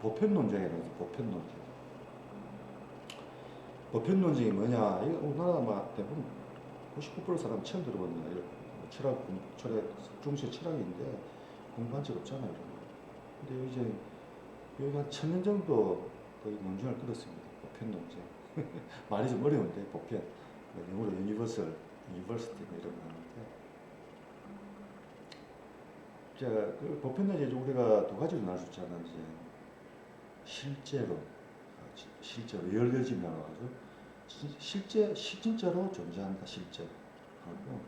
보편 논쟁이라고 하죠. 보편 논쟁. 보편 논쟁이 뭐냐? 이거 우리나라 막 대부분 99% 사람 처음 들어보는 거예요. 철학, 중세 철학인데 공부한 적 없잖아요. 근데 이제 여기 한 1000년 정도 거의 논쟁을 끌었습니다. 보편 논쟁. 말이 좀 어려운데, 보편. 영어로 유니버설, 유니버시티 이런 거 하는데. 자, 그 보편 논쟁 우리가 두 가지로 나눌 수 있잖아요. 이제 실제로, 리얼리즘이라고 하죠. 실질적으로 존재한다, 실제로. 하고,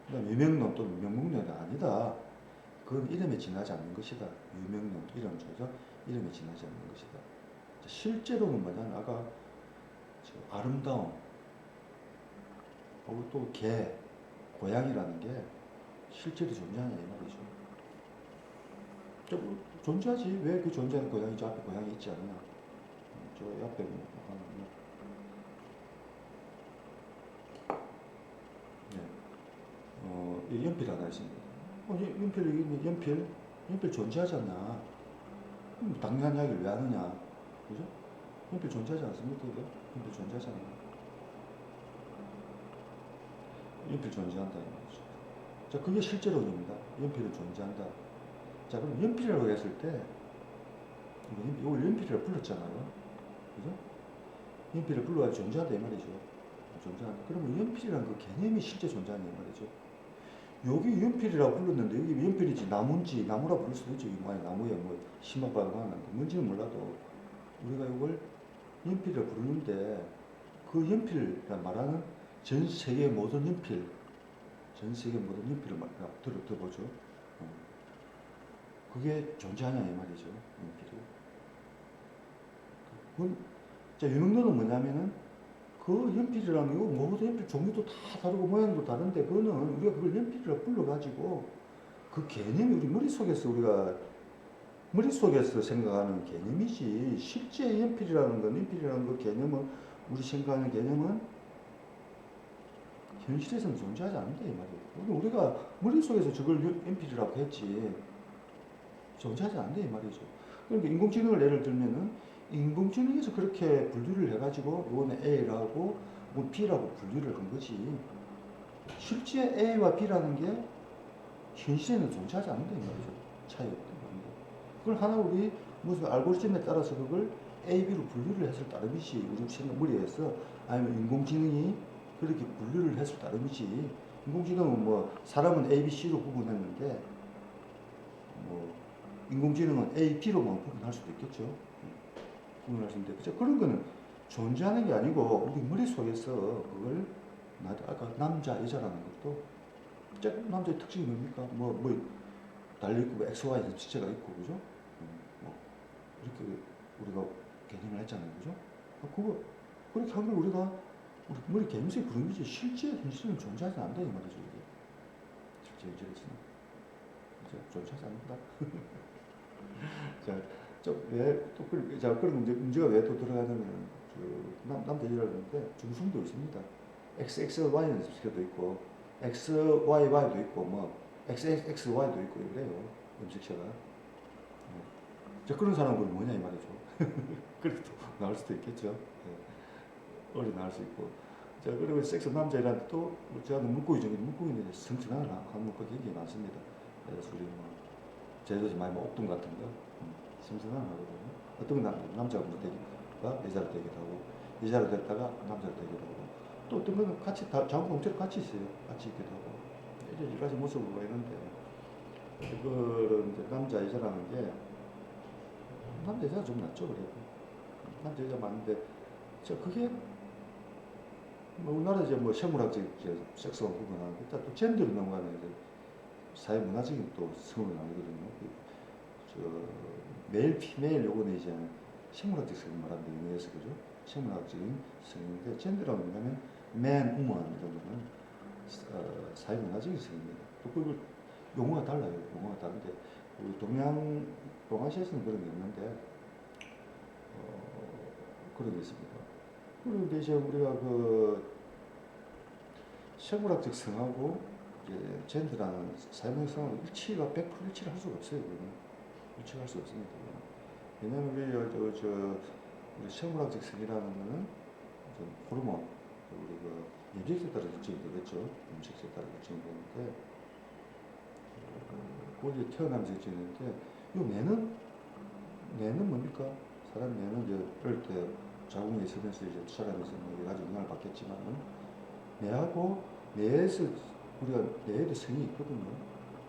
그다음 유명론 또는 명목론이 아니다. 그건 이름에 지나지 않는 것이다. 유명론, 이름조죠. 이름에 지나지 않는 것이다. 실제로는 뭐냐면 아까 아름다움, 그리고 또 개, 고양이라는 게 실제로 존재하냐 이 말이죠. 존재하지. 왜 그 존재하는 고양이 저 앞에 고양이 있지 않냐? 저 옆에 네. 연필 하나 있습니다. 연필 존재하잖아. 당연한 이야기를 왜 하느냐? 그죠? 연필 존재하지 않습니까? 이게? 연필 존재하잖아. 연필 존재한다 이 말이죠. 자, 그게 실제론입니다. 연필은 존재한다. 자, 그럼 연필이라고 했을 때 이걸 연필이라고 불렀잖아요. 그죠? 연필을 불러가지고 존재한다 이 말이죠. 존재한다. 그러면 연필이라는 그 개념이 실제 존재하는 이 말이죠. 여기 연필이라고 불렀는데 여기 연필이지 나무인지 나무라 부를 수도 있죠. 나무에 뭐 심어봐도 하는데 뭔지는 몰라도 우리가 이걸 연필이라고 부르는데 그 연필이라 말하는 전 세계 모든 연필을 들어보죠. 그게 존재하냐 이 말이죠. 연필이. 자, 유명론은 뭐냐면은 그 연필이라는 거 모든 연필 종류도 다 다르고 모양도 다른데 그거는 우리가 그걸 연필이라고 불러가지고 그 개념이 우리 머릿속에서 생각하는 개념이지 실제 연필이라는 그 개념은 우리 생각하는 개념은 현실에서는 존재하지 않는다 이 말이에요. 우리가 머릿속에서 저걸 연필이라고 했지 존재하지 않는다 이 말이죠. 그러니까 인공지능을 예를 들면은 인공지능에서 그렇게 분류를 해가지고 이거는 A라고 뭐 B라고 분류를 한 거지 실제 A와 B라는 게 현실에는 존재하지 않는다 이 말이죠. 차이 없다. 그걸 하나 우리 무슨 알고리즘에 따라서 그걸 A, B로 분류를 했을 따름이지 우리 생각 머리에서 아니면 인공지능이 그렇게 분류를 했을 따름이지 인공지능은 뭐 사람은 A, B, C로 구분했는데 뭐 인공지능은 A, B로만 구분할 수도 있겠죠. 구분할 수 있는데 그런 거는 존재하는 게 아니고 우리 머릿속에서 그걸 아까 남자, 여자라는 것도 남자의 특징이 뭡니까? 달려있고 XY 지체가 있고 그죠? 이렇게 우리가 개념을 했잖아요. 그죠? 그렇게 한 걸 우리가 우리 머리 개념성이 부른 거지 실제 현실은 존재하지 않는다 이 말이죠. 이게. 실제 현실에서는 존재하지 않는다. 그런 문제가 왜 또 들어가냐면 남자 여자를 하는데 중성도 있습니다. XXY는 염색도 있고 XYY도 있고 뭐 XXY도 있고 그래요. 염색체가. 그런 사람은 뭐냐 이 말이죠. 그래도 나올 수도 있겠죠. 어리 나올 수 있고. 자, 그리고 섹스 남자이란 또 제가 물고기 중에 물고기는 성충하는 물고기 굉장히 많습니다. 그래서 우리 뭐 제주도에서 많이 옥돔 같은 거 성충하는 하거든요. 어떤 남자가 되기가 여자로 되기도 하고 여자로 됐다가 남자로 되기도 하고 또 어떤 거는 같이 자국 공체로 같이 있어요. 같이 있기도 하고 이제 여러 가지 모습을 보이는데 그거는 이제 남자 여자라는 게 남자 여자가 좀 낫죠. 그래도 남자 여자 많은데 그게 뭐 우리나라 이제 뭐 생물학적 섹스와 구분하는 일단 또 젠더로 넘어가면 이제 사회문화적인 또 성을 나누거든요. 메일, 피메일 요거는 이제 생물학적 성을 말합니다. 영어에서 그죠? 생물학적인 성인데 젠더라고 하면 man, woman 이런 거는 사회문화적인 성입니다. 또 그걸 용어가 달라요. 용어가 다른데 우리 동아시아에서는 그런 게 있는데 그런 게 있습니다. 그런데 이제 우리가 생물학적 성하고 이제 젠더라는 사회문화적 성하고 100% 일치를 할 수가 없어요. 그러면 일치할 수 없습니다. 왜냐면 우리 생물학적 성이라는 거는 호르몬, 우리 염색에 따라 결정이 되겠죠. 염색에 따라 결정이 되는데, 그게 태어나면서 결정이 되는데, 뇌는 뭡니까? 사람 뇌는 이제 어릴 때 자궁에 있으면서 이제 투자하면서 뭐 여러 가지 영향을 받겠지만은, 뇌하고 뇌에서 우리가 뇌에도 성이 있거든요.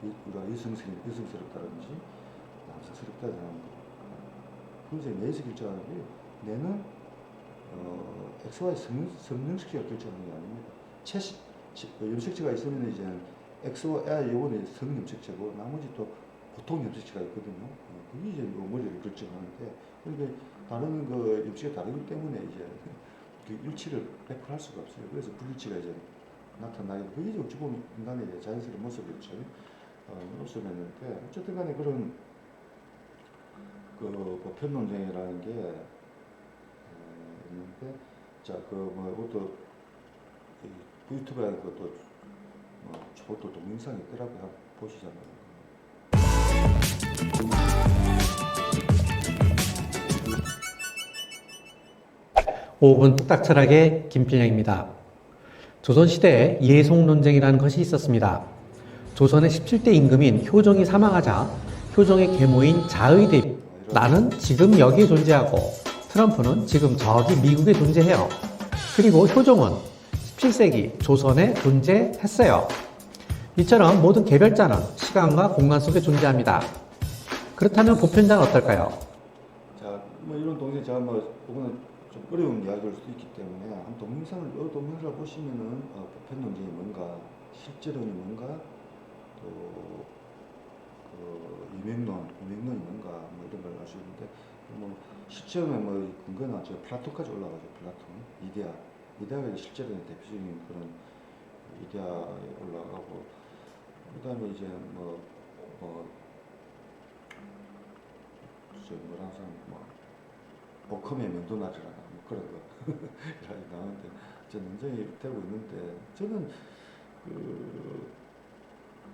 우리가 여성스럽다든지 남성스럽다는 거. 그래서 뇌에서 결정하는 게 뇌는 XY 성능식체가 결정하는 게 아닙니다. 염색체가 있으면 이제 XY 요번에 성염색체고 나머지 또 보통 염색체가 있거든요. 그게 이제 머리를 결정하는데 그러니까 다른 염색이 다르기 때문에 이제 그 일치를 100%할 수가 없어요. 그래서 불일치가 이제 나타나게 그게 이제 어찌 보면 인간의 자연스러운 모습이었죠. 모습이었는데 어쨌든 간에 그런 보편 논쟁이라는 게 있는데 자 이것도 유튜브에 그것도 저것도 동영상이 있더라고요. 한번 보시자면. 5분 뚝딱철학의 김필영입니다. 조선시대에 예송 논쟁이라는 것이 있었습니다. 조선의 17대 임금인 효종이 사망하자 효종의 계모인 자의 나는 지금 여기에 존재하고 트럼프는 지금 저기 미국에 존재해요. 그리고 효종은 17세기 조선에 존재했어요. 이처럼 모든 개별자는 시간과 공간 속에 존재합니다. 그렇다면 보편자는 어떨까요? 자, 이런 동생 제가 이거는 좀 어려운 이야기일 수도 있기 때문에 한 동영상을 보시면은 보편 논쟁이 뭔가, 실제론이 뭔가, 또 유명론이 뭔가 이런 걸 알 수 있는데 실제로는 근거는 저 플라톤까지 올라가죠. 플라톤, 이데아가 실제로는 대표적인 그런 이데아에 올라가고 그다음에 이제 뭐라는 사람 오컴의 면도날이라나 그런 거 나오는데 저 논쟁이 되고 있는데 저는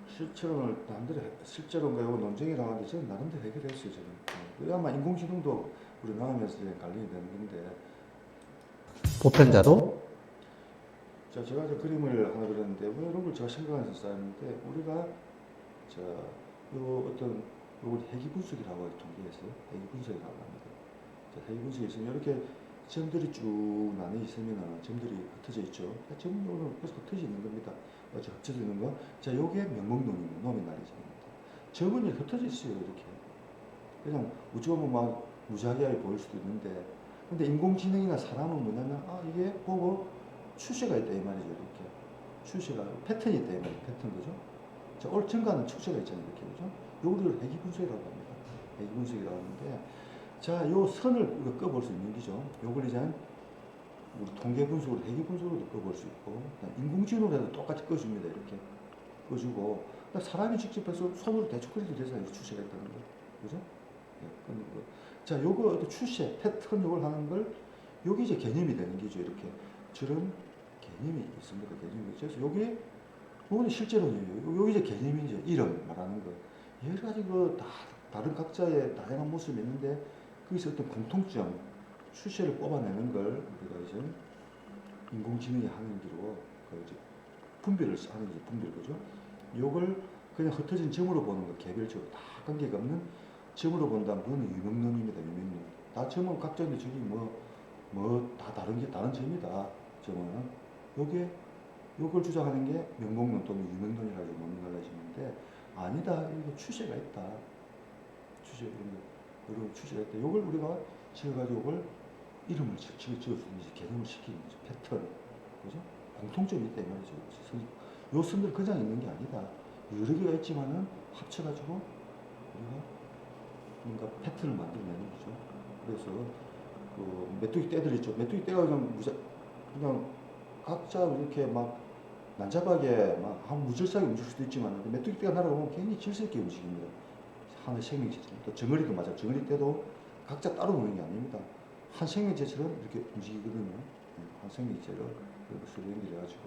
실제론가 논쟁이라고 하는데 저는 나름대로 해결했어요. 저는 아마 인공지능도 우리 나오면서 관련이 되는 건데 보편자도 자, 제가 저 그림을 하나 그렸는데 이런 걸 제가 생각해서 쌓았는데 우리가 요걸 해기 분석이라고 통계했어요. 해기 분석이라고 합니다. 자, 해기 분석이 있으면 이렇게 점들이 쭉 나뉘어 있으면 점들이 흩어져 있죠. 점으로 계속 흩어져 있는 겁니다. 흩어져 있는 거. 자, 요게 명목론입니다. 노미널리즘입니다. 점은 흩어져 있어요. 이렇게. 그냥 우주가 막 무지하게 보일 수도 있는데 근데 인공지능이나 사람은 뭐냐면 이게 보고 추세가 있다 이 말이죠. 이렇게 추세가 패턴이 있다 이 말이에요. 패턴 그죠? 자, 올 증가는 추세가 있잖아요. 이렇게 그죠? 요거를 해기 분석이라고 합니다. 해기 분석이라고 하는데 자, 요 선을 우리가 꺼볼 수 있는 거죠. 요걸 이제 우리 통계 분석으로 해기 분석으로도 꺼볼 수 있고 인공지능으로도 똑같이 꺼줍니다. 이렇게 꺼주고 사람이 직접 해서 손으로 대충 그려도 되잖아요. 추세가 있다는 거 그죠? 네, 자, 요거 추세 패턴 요걸 하는 걸 요게 이제 개념이 되는 거죠. 이렇게 저런 개념이 있습니다. 개념이. 그래서 요거는 실제로는 요게 이제 개념이죠. 이름 말하는 거. 여러 가지 다른 각자의 다양한 모습이 있는데 거기서 어떤 공통점, 추세를 뽑아내는 걸 우리가 이제 인공지능이 하는 기로 이제 분별을 하는 게 분별 거죠. 요걸 그냥 흩어진 점으로 보는 거, 개별적으로 다 관계가 없는 점으로 본다면 그거는 유명론입니다. 유명론. 다 점은 각자인데 저기 다 다른 점이다. 점은 요걸 주장하는 게 명목론 또는 유명론이라고 노미널리즘인데 아니다. 이거 추세가 있다. 이런 추세가 있다. 요걸 우리가 지어가지고 요걸 이름을 지어서 개념을 시키는 거죠. 패턴. 그죠? 공통점이 있다 이 말이죠. 요 선들 그냥 있는 게 아니다. 여러 개가 있지만은 합쳐가지고 우리가 뭔가 패턴을 만들어내는 거죠. 그래서 메뚜기 떼들 있죠. 메뚜기 떼가 그냥 각자 이렇게 막 난잡하게 한 무질서하게 움직일 수도 있지만 메뚜기 떼가 날아가면 굉장히 질서있게 움직입니다. 하나의 생명체처럼. 또 정어리도 맞아. 정어리 떼도 각자 따로 노는 게 아닙니다. 한 생명체처럼 이렇게 움직이거든요. 한 생명체를 서로 연결해가지고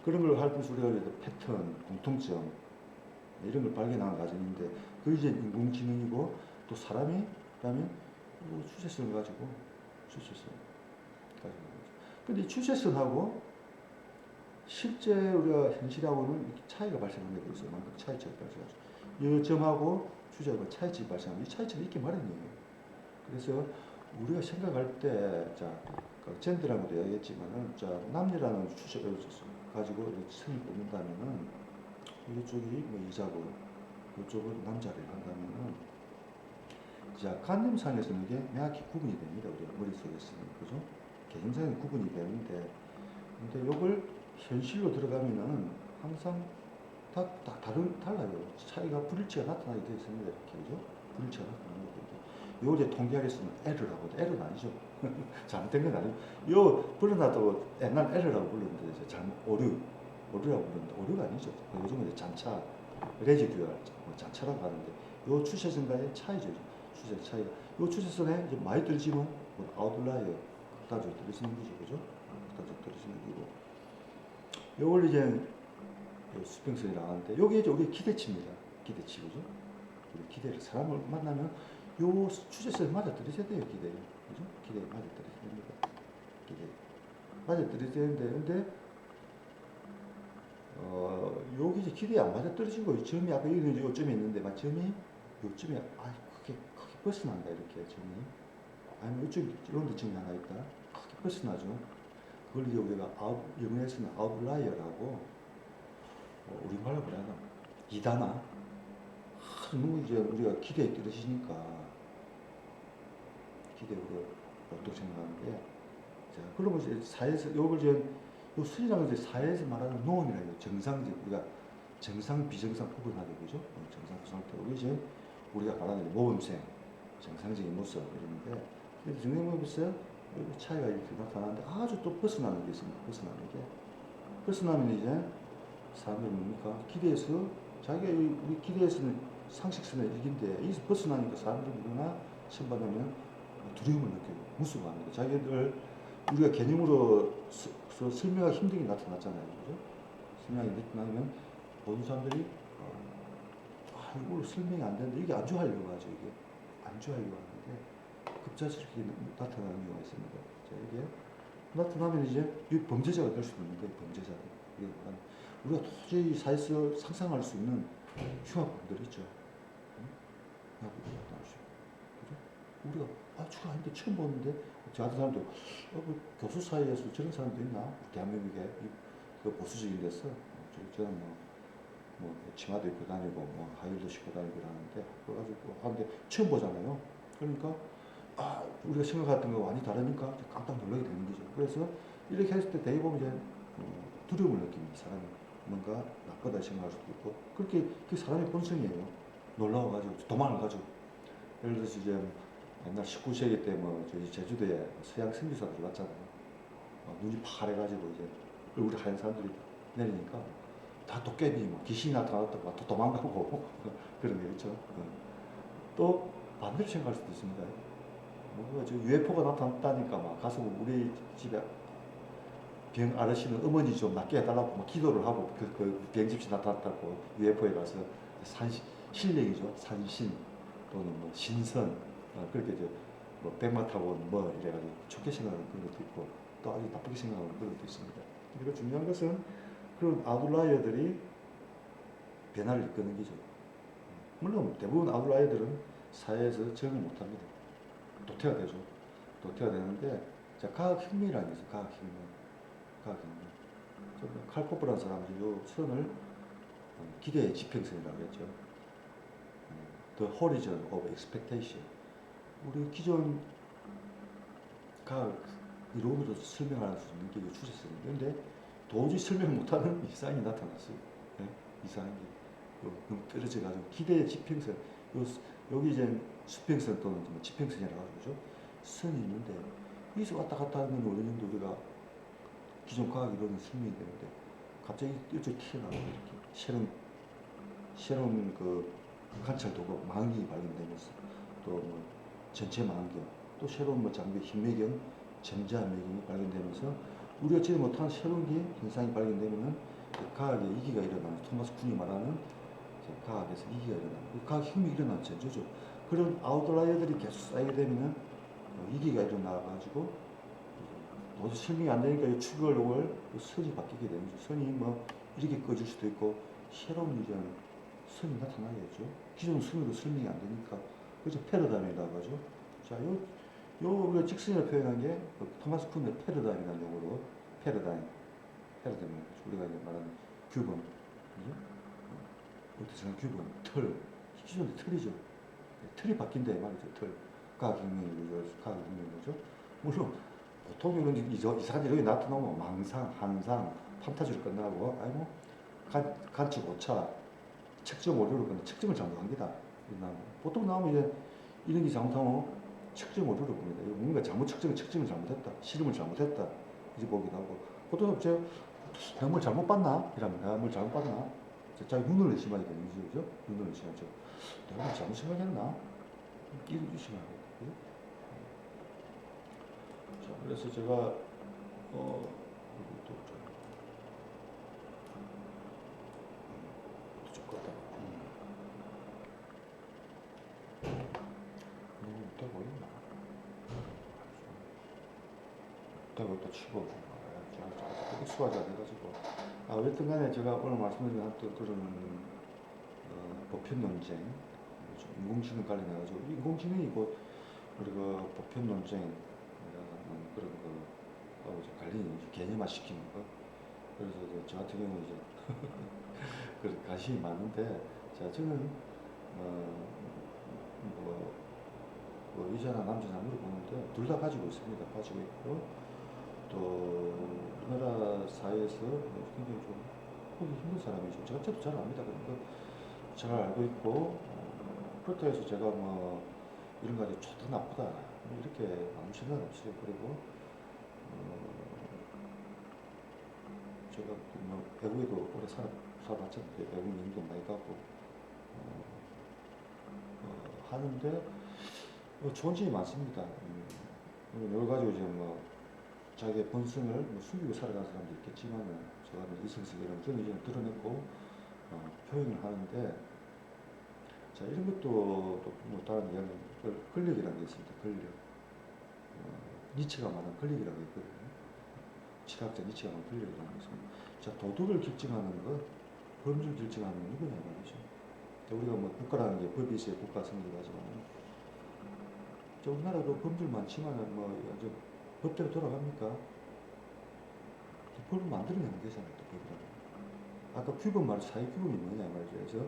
그런 걸 할 때 우리가 패턴, 공통점 이런 걸 발견하는 과정인데 그게 이제 인공지능이고 또 사람이 그다음에 요 추세선을 가지고 추세선 가지고. 근데 이 추세선하고 실제 우리가 현실하고는 이렇게 차이가 발생하는 게 있어요. 만큼 차이점이 발생하죠. 이 점하고 추세하고 차이점이 발생하면 이 차이점이 있기 마련이에요. 그래서 우리가 생각할 때, 자, 그 젠더라고도 이야기했지만은, 자, 남녀라는 추세를 가지고 선을 뽑는다면은, 이쪽이 뭐 여자고, 이쪽은 남자를 한다면은, 자, 관념상에서는 이게 명확히 구분이 됩니다. 우리 머릿속에서는. 그죠? 개념상에 구분이 되는데, 근데 이걸 현실로 들어가면은 항상 다 달라요. 차이가 불일치가 나타나게 되어 있습니다. 이렇게, 그죠? 불일치가 나타나게 되어 있죠. 요 이제 통계학에서는 에러라고, 에러는 아니죠. 잘못된 건 아니고, 요 불러놔도 옛날 에러라고 불렀는데, 이제 잘못, 오류라고 불렀는데, 오류가 아니죠. 요즘은 이제 잔차, 레지듀얼, 뭐 잔차라고 하는데, 요 추세선과의 차이죠. 추세 차이가. 요 추세선에 이제 많이 떨어지면, 뭐 아웃라이어, 극단적으로 떨어지는 거죠. 그죠? 극단적으로 떨어지는 거고. 요걸 이제, 수평선이 나왔는데, 요게 이제 우리 기대치입니다. 기대치, 그죠? 우리 기대를, 사람을 만나면, 요 추세선에 맞아 떨어져야 돼요, 기대. 그죠? 기대에 맞아 떨어져야 됩니다. 기대. 맞아 떨어져야 되는데, 근데, 여기 이제 기대에 안 맞아 떨어지고, 이 점이, 아까 여기는 요 점이 있는데, 막 점이, 요점이, 크게 벗어난다, 이렇게 점이. 아니면 요쪽에, 이런 데 점이 하나 있다. 크게 벗어나죠. 그걸 이제 우리가 영어에서는 아웃라이어라고, 우리말로 뭐라 하나, 이단아. 너무 이제 우리가 기대에 떨어지니까, 기대 우리가 어떻게 생각하는데, 자, 그러면 이제 사회에서, 요걸 이제, 요 수리라는 이제 사회에서 말하는 노음이라고, 정상적, 우리가 정상, 비정상 구분하게 되죠. 정상, 비정상 때, 우리 이제, 우리가 말하는 모범생, 정상적인 모습, 이러는데, 정상적인 모습에서 차이가 이렇게 나타나는데, 아주 또 벗어나는 게 있습니다. 벗어나는 게. 벗어나면 이제, 사람들이 뭡니까? 기대에서, 자기가 우리 기대에서는 상식선의 일인데, 여기서 벗어나니까 사람들이 누구나 신받으면 두려움을 느끼고, 무서워합니다. 자기들, 우리가 개념으로 설명하기 힘든 게 나타났잖아요. 그죠? 설명하기 나타나면, 모든 사람들이, 이걸로 설명이 안 되는데, 이게 안주하려고 하죠, 이게. 안주하려고 하는데, 급작스럽게 나타나는 경우가 있습니다. 자, 이게 나타나면 이제, 이 범죄자가 될 수도 있는 거예요, 범죄자가. 우리가 도저히 사회에서 상상할 수 있는 흉악범들 있죠. 흉악범들 나타날 수 있고. 그죠? 우리가, 저거 아닌데 처음 보는데, 저 같은 사람도, 그 교수 사이에서 저런 사람도 있나? 대한민국에, 그 보수적인 데서, 저는 치마도 입고 다니고, 하이힐도 신고 다니고 하는데, 그래가지고, 근데 처음 보잖아요. 그러니까, 우리가 생각했던 거와 많이 다르니까 깜짝 놀라게 되는 거죠. 그래서, 이렇게 했을 때 대부분 이제, 두려움을 느낍니다. 사람이 뭔가 나쁘다 생각할 수도 있고, 그렇게, 그 사람의 본성이에요. 놀라워가지고, 도망을 가죠. 예를 들어서 이제, 옛날 19세기 때 저희 제주도에 서양 선교사들이 왔잖아요. 눈이 파래가지고 이제, 우리 하얀 사람들이 내리니까, 다 도깨비, 귀신이 나타났다고 또 도망가고, 그런 게 있죠. 또, 반대로 생각할 수도 있습니다. UFO가 나타났다니까 가서 우리 집에 병 앓으시는 어머니 좀 낫게 해달라고 기도를 하고, 그 병집시 나타났다고 UFO에 가서 신령이죠. 산신 또는 신선, 그렇게 백마 타고 이래가지고 좋게 생각하는 그런 것도 있고, 또 아주 나쁘게 생각하는 그런 것도 있습니다. 그리고 중요한 것은 그런 아웃라이어들이 변화를 이끄는 거죠. 물론 대부분 아웃라이어들은 사회에서 적응을 못합니다. 도태가 되죠. 도태가 되는데, 자, 과학혁명이라는 게 있어요. 과학혁명. 칼 포프라는 사람이 이 선을 기대의 지평선이라고 했죠. The horizon of expectation. 우리 기존 과학 이론으로 설명할 수 있는 게 추세선이에요. 그런데 도저히 설명 못하는 이상이 나타났어요. 네? 이상한 게 너무 떨어져가지고 기대의 지평선. 여기 이제 수평선 또는 지평선이라고 하죠. 선이 있는데 여기서 왔다 갔다 하는 어느 정도 우리가 기존 과학 이론은 설명이 되는데 갑자기 이쪽 튀어나오고 이렇게 새로운 그 관찰 도구 망원경이 발견되면서 또 전체 망원경 또 새로운 장비 힘매경 전자매경이 발견되면서 우리가 지금 못한 새로운 게 현상이 발견되면은 과학의 이기가 일어나는 토마스 쿤이 말하는 과학에서 이기가 일어나는 과학 혁명이 일어나는 전조죠. 그런 아웃라이어들이 계속 쌓이게 되면은 위기가 일어나가지고 도저히 설명이 안 되니까 이 추가록을 선이 바뀌게 되는 거죠. 선이 뭐 이렇게 꺼질 수도 있고 새로운 이제 선이 나타나겠죠. 기존 선으로 설명이 안 되니까 그래서 패러다임이라고 하죠. 자, 우리가 직선을 표현한 게 토마스 쿤의 패러다임이라는 용어로 패러다임, 우리가 이제 말하는 규범, 그죠? 어떻게 생각 규범, 틀, 기존의 틀이죠. 틀이 바뀐다 이 말이죠. 틀. 과학혁명인 거죠. 물론 보통 이런 이상한 일이 나타나면 망상, 한상, 판타지로 끝나고 아이고 관측 오차, 측정 오류로 끝나 측정을 잘못한 게다. 보통 나오면 이제 이런 게 잘못하면 측정 오류로 봅니다. 뭔가 측정을 잘못했다, 실험을 잘못했다 이제 보기도 하고 보통 제가 뭘 잘못 봤나 이러면 내가 뭘 잘못 봤나 자기 눈을 의심하게 되는 거죠, 그죠? 눈을 의심하죠. 내가 뭘 잘못 생각했나 이런 의심하고. 자, 그래서 제가 또 좀 껐다. 너무 되고 있나? 되고 또 치고 제가 익숙하지 않아가지고 어쨌든 간에 제가 오늘 말씀드린 어떤 그런 보편 논쟁, 인공지능 관련해가지고 인공지능이 곧 우리가 보편 논쟁 그런 거하고 관련이 개념화 시키는 거. 그래서 저 같은 경우는 이제 그 관심이 많은데, 자 저는 뭐 여자나 남자나 물어보는데 둘 다 가지고 있습니다. 가지고 있고 또 우리나라 사회에서 굉장히 좀 보기 힘든 사람이죠. 저도 잘 압니다. 그런 거 잘 알고 있고 그렇다고 해서 제가 뭐 이런 거 아주 좋다 나쁘다 이렇게 아무 생각 없어요. 그리고 제가 뭐 외국에도 오래 살아봤잖아요. 외국 여행도 많이 가고 하는데 좋은 점이 많습니다. 여러 가지 이제 뭐 자기의 본성을 뭐 숨기고 살아가는 사람도 있겠지만은 제가 이성적인 그런 의견을 드러냈고 표현을 하는데, 자 이런 것도 또 뭐 다른 이야기는 권력이라는 게 있습니다. 권력. 니체가 말한 권력이라고 있거든요. 철학자 니체가 말한 권력이라는 게 있습니다. 자 도덕을 결정하는 것, 법률 결정하는 건 누구냐 말이죠. 우리가 뭐 국가라는 게 법이 있어야 국가 성립을 하지만, 우리나라도 법률 많지만은 뭐 아주 법대로 돌아갑니까? 법을 만들어내는 거잖아요. 또 법이라는. 아까 규범 말 사회 규범이 뭐냐 말이죠. 그래서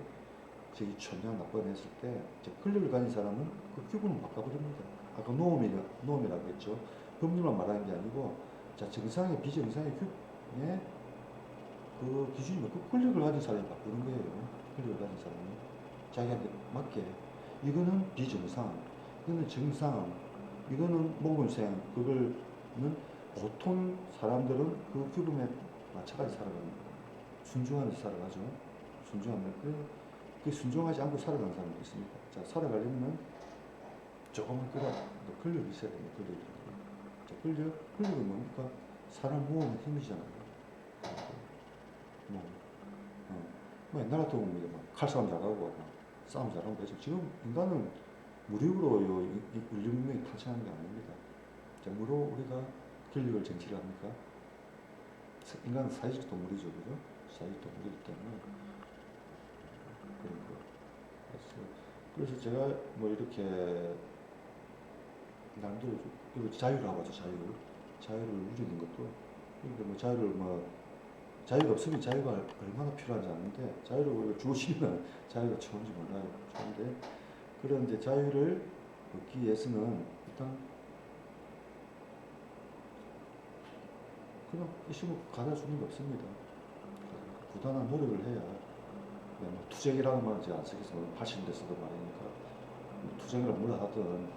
저기 천냥 나빠가 했을 때 권력을 가진 사람은 그 규범을 바꿔버립니다. 아까 노음이라고 했죠. 법률만 말하는 게 아니고, 자 정상의 비정상의 규범에 그 기준이 뭐 그 권력을 가진 사람이 바꾸는 거예요. 권력을 가진 사람이 자기한테 맞게. 이거는 비정상, 이거는 정상, 이거는 모범생. 그걸는 보통 사람들은 그 규범에 맞춰가지고 살아가는 거예요. 순종하면서 살아가죠. 순종하면 그 순종하지 않고 살아가는 사람도 있습니다. 자 살아가려면 조금은 권력이 있어야 됩니다. 권력은 뭡니까? 사람 모으는 힘이잖아요. 뭐 옛날 같은 경우는 칼싸움 잘하고 싸움 잘하고 그래서 지금 인간은 무력으로 인류 문명이 탄생하는 게 아닙니다. 자, 무로 우리가 권력을 쟁취를 합니까? 인간은 사회적 동물이죠, 그죠? 사회적 동물이기 때문에 그런 거. 그래서 제가 뭐 이렇게 남들 그리고 자유라고 하죠. 자유를 누리는 것도. 그러니까 뭐 자유가 없으면 자유가 얼마나 필요한지 아는데, 자유를 우리가 주시면 자유가 좋은지 몰라요. 좋은데 그런 이제 자유를 얻기 위해서는 일단 그냥 있으면 가져주는 게 없습니다. 부단한 노력을 해야. 뭐 투쟁이라는 말은 제가 안 쓰겠습니다. 80년대서도 말이니까 투쟁이라 뭐라 하든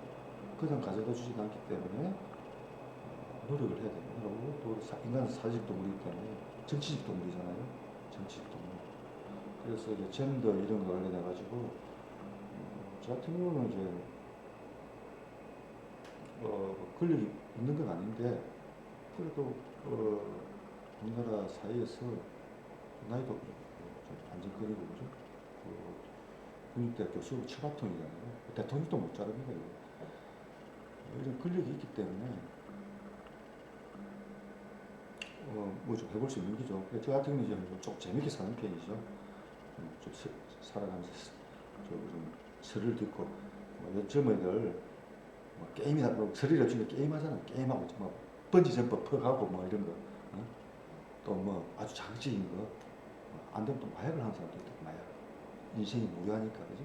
그냥 가져다 주지 않기 때문에 노력을 해야 됩니다. 그리고 또 인간은 사회적 동물이기 때문에 정치적 동물이잖아요. 정치적 동물. 그래서 이제 젠더 이런 거 관련해가지고 저 같은 경우는 이제 권력이 있는 건 아닌데, 그래도 우리나라 사회에서 나이도 좀 안정권이고 그죠? 국립대학교 교수 처밥통이잖아요. 대통령도 못 자릅니다. 이거. 이런 권력이 있기 때문에 뭐 좀 해볼 수 있는 거죠. 저 같은 경우는 이제 좀 재밌게 사는 편이죠. 좀 살아가면서 좀 스릴 듣고 요즘 애들 뭐 게임이나 뭐 스릴 없이 게임하잖아. 게임하고 뭐 번지 점프 퍽하고 뭐 이런 거. 또 뭐 아주 자극적인 거. 안 되면 또 마약을 하는 사람도 있고 마약. 인생이 무료하니까 그지?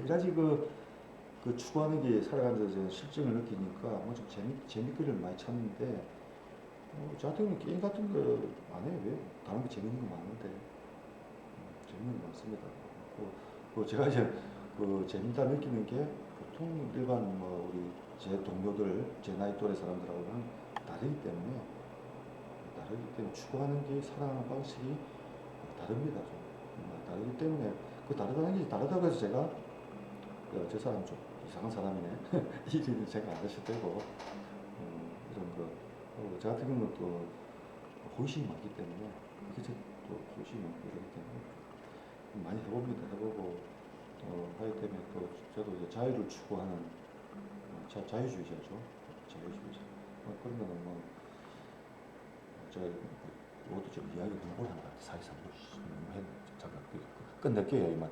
이라지 그 추구하는 게 살아가면서 실증을 느끼니까 뭐 좀 재밌기를 많이 찾는데 저 같은 경우는 게임 같은 거 안 해요. 왜? 다른 거 재밌는 거 많은데 재밌는 거 많습니다. 제가 이제 재밌다 느끼는 게 보통 일반 뭐 우리 제 동료들 제 나이 또래 사람들하고는 다르기 때문에 추구하는 게 살아가는 방식이 다릅니다. 좀 다르기 때문에 그 다르다는 게 다르다고 해서 제가 저 사람 좀 이상한 사람이네 이런 생각 안 하셔도 되고 이런 거 저 같은 경우는 또 호기심이 많기 때문에 그게 또 호기심이 많고 이러기 때문에 많이 해보고 하기 때문에 또 저도 이제 자유를 추구하는 자유주의자죠. 자유주의자. 그런 거는 뭐 제가 이것도 좀 이야기 공부를 한것 같아요. 사회상 잠깐 끝낼게요. 이만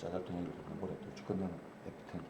짜잘통일 공부를 또 끝내는 F10